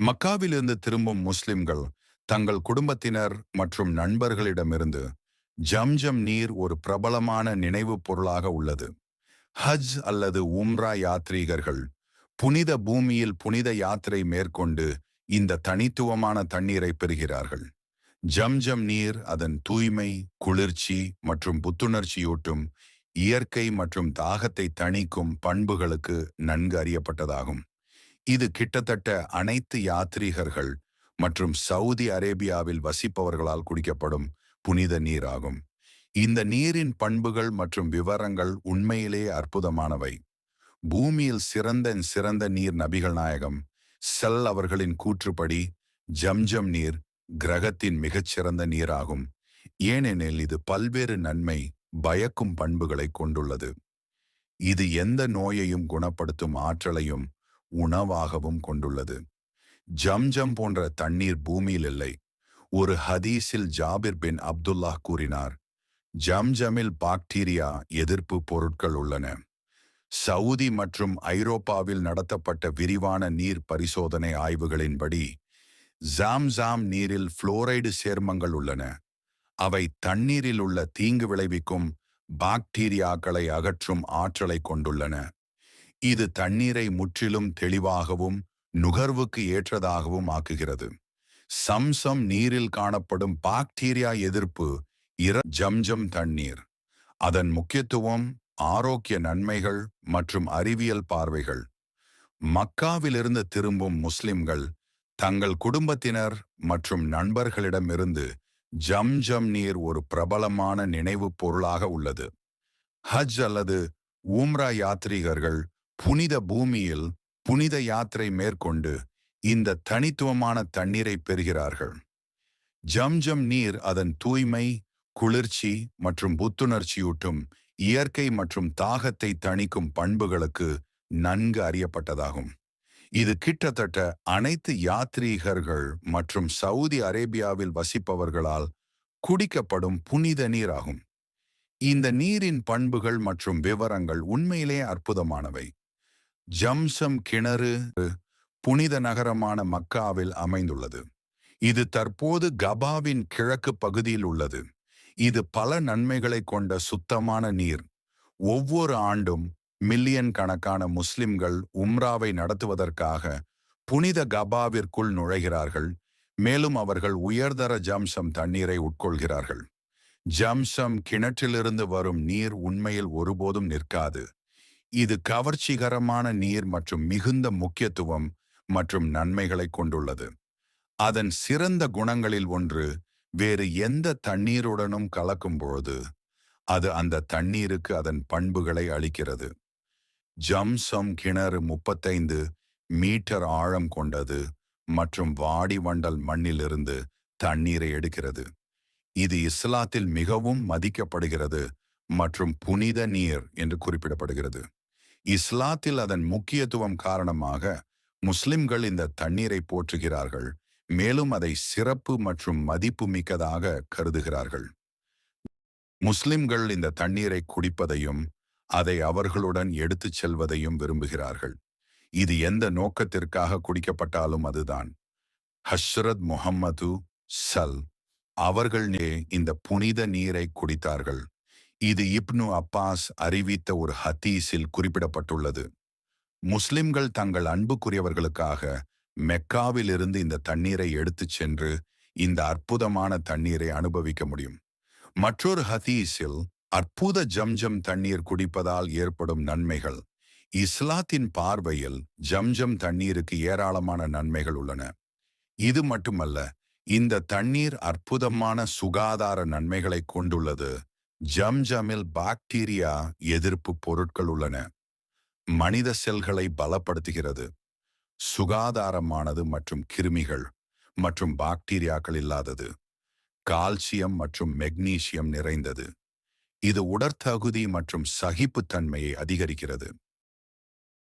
மக்காவிலிருந்து திரும்பும் முஸ்லிம்கள் தங்கள் குடும்பத்தினர் மற்றும் நண்பர்களிடமிருந்து ஜம்ஜம் நீர் ஒரு பிரபலமான நினைவுப் பொருளாக உள்ளது. ஹஜ் அல்லது உம்ரா யாத்ரீகர்கள் புனித பூமியில் புனித யாத்திரை மேற்கொண்டு இந்த தனித்துவமான தண்ணீரை பெறுகிறார்கள். ஜம்ஜம் நீர் அதன் தூய்மை, குளிர்ச்சி மற்றும் புத்துணர்ச்சியூட்டும் இயற்கை மற்றும் தாகத்தை தணிக்கும் பண்புகளுக்கு நன்கு அறியப்பட்டதாகும். இது கிட்டத்தட்ட அனைத்து யாத்ரீகர்கள் மற்றும் சவுதி அரேபியாவில் வசிப்பவர்களால் குடிக்கப்படும் புனித நீராகும். இந்த நீரின் பண்புகள் மற்றும் விவரங்கள் உண்மையிலேயே அற்புதமானவை. பூமியில் சிறந்த நீர் நபிகள் நாயகம் அவர்களின் கூற்றுப்படி ஜம்ஜம் நீர் கிரகத்தின் மிகச்சிறந்த நீராகும். ஏனெனில் இது பல்வேறு நன்மை பயக்கும் பண்புகளை கொண்டுள்ளது. இது எந்த நோயையும் குணப்படுத்தும் ஆற்றலையும் உணவாகவும் கொண்டுள்ளது. ஜம்ஜம் போன்ற தண்ணீர் பூமியில் இல்லை. ஒரு ஹதீஸில் ஜாபிர் பின் அப்துல்லாஹ் கூறினார், ஜம்ஜமில் பாக்டீரியா எதிர்ப்பு பொருட்கள் உள்ளன. சவுதி மற்றும் ஐரோப்பாவில் நடத்தப்பட்ட விரிவான நீர் பரிசோதனை ஆய்வுகளின்படி ஜாம் நீரில் புளோரைடு சேர்மங்கள் உள்ளன. அவை தண்ணீரில் உள்ள தீங்கு விளைவிக்கும் பாக்டீரியாக்களை அகற்றும் ஆற்றலை கொண்டுள்ளன. இது தண்ணீரை முற்றிலும் தெளிவாகவும் நுகர்வுக்கு ஏற்றதாகவும் ஆக்குகிறது. சம்சம் நீரில் காணப்படும் பாக்டீரியா எதிர்ப்பு ஜம்ஜம் தண்ணீர். அதன் முக்கியத்துவம், ஆரோக்கிய நன்மைகள் மற்றும் அறிவியல் பார்வைகள். மக்காவிலிருந்து திரும்பும் முஸ்லிம்கள் தங்கள் குடும்பத்தினர் மற்றும் நண்பர்களிடமிருந்து ஜம்ஜம் நீர் ஒரு பிரபலமான நினைவுப் பொருளாக உள்ளது. ஹஜ் அல்லது உம்ரா யாத்ரீகர்கள் புனித பூமியில் புனித யாத்திரை மேற்கொண்டு இந்த தனித்துவமான தண்ணீரை பெறுகிறார்கள். ஜம்ஜம் நீர் அதன் தூய்மை, குளிர்ச்சி மற்றும் புத்துணர்ச்சியூட்டும் இயற்கை மற்றும் தாகத்தை தணிக்கும் பண்புகளுக்கு நன்கு அறியப்பட்டதாகும். இது கிட்டத்தட்ட அனைத்து யாத்ரீகர்கள் மற்றும் சவுதி அரேபியாவில் வசிப்பவர்களால் குடிக்கப்படும் புனித நீராகும். இந்த நீரின் பண்புகள் மற்றும் விவரங்கள் உண்மையிலே அற்புதமானவை. ஜம்சம் கிணறு புனித நகரமான மக்காவில் அமைந்துள்ளது. இது தற்போது கபாவின் கிழக்கு பகுதியில் உள்ளது. இது பல நன்மைகளை கொண்ட சுத்தமான நீர். ஒவ்வொரு ஆண்டும் மில்லியன் கணக்கான முஸ்லிம்கள் உம்ராவை நடத்துவதற்காக புனித கபாவிற்குள் நுழைகிறார்கள். மேலும் அவர்கள் உயர்தர ஜம்சம் தண்ணீரை உட்கொள்கிறார்கள். ஜம்சம் கிணற்றிலிருந்து வரும் நீர் உண்மையில் ஒருபோதும் நிற்காது. இது கவர்ச்சிகரமான நீர் மற்றும் மிகுந்த முக்கியத்துவம் மற்றும் நன்மைகளை கொண்டுள்ளது. அதன் சிறந்த குணங்களில் ஒன்று, வேறு எந்த தண்ணீருடனும் கலக்கும்போது அது அந்த தண்ணீருக்கு அதன் பண்புகளை அளிக்கிறது. ஜம்சம் கிணறு 35 மீட்டர் ஆழம் கொண்டது மற்றும் வாடிவண்டல் மண்ணிலிருந்து தண்ணீரை எடுக்கிறது. இது இஸ்லாத்தில் மிகவும் மதிக்கப்படுகிறது மற்றும் புனித நீர் என்று குறிப்பிடப்படுகிறது. இஸ்லாத்தில் அதன் முக்கியத்துவம் காரணமாக முஸ்லிம்கள் இந்த தண்ணீரை போற்றுகிறார்கள், மேலும் அதை சிறப்பு மற்றும் மதிப்பு மிக்கதாக கருதுகிறார்கள். முஸ்லிம்கள் இந்த தண்ணீரை குடிப்பதையும் அதை அவர்களுடன் எடுத்துச் செல்வதையும் விரும்புகிறார்கள். இது எந்த நோக்கத்திற்காக குடிக்கப்பட்டாலும் அதுதான். ஹஸ்ரத் முஹம்மது அவர்கள் இந்த புனித நீரை குடித்தார்கள். இது இப்னு அப்பாஸ் அறிவித்த ஒரு ஹதீஸில் குறிப்பிடப்பட்டுள்ளது. முஸ்லிம்கள் தங்கள் அன்புக்குரியவர்களுக்காக மெக்காவில் இருந்து இந்த தண்ணீரை எடுத்துச் சென்று இந்த அற்புதமான தண்ணீரை அனுபவிக்க முடியும். மற்றொரு ஹதீஸில் அற்புத ஜம்ஜம் தண்ணீர் குடிப்பதால் ஏற்படும் நன்மைகள். இஸ்லாத்தின் பார்வையில் ஜம்ஜம் தண்ணீருக்கு ஏராளமான நன்மைகள் உள்ளன. இது மட்டுமல்ல, இந்த தண்ணீர் அற்புதமான சுகாதார நன்மைகளை கொண்டுள்ளது. ஜம்ஜமில் பாக்டீரியா எதிர்ப்பு பொருட்கள் உள்ளன. மனித செல்களை பலப்படுத்துகிறது. சுகாதாரமானது மற்றும் கிருமிகள் மற்றும் பாக்டீரியாக்கள் இல்லாதது. கால்சியம் மற்றும் மெக்னீசியம் நிறைந்தது. இது உடற்தகுதி மற்றும் சகிப்புத்தன்மையை அதிகரிக்கிறது.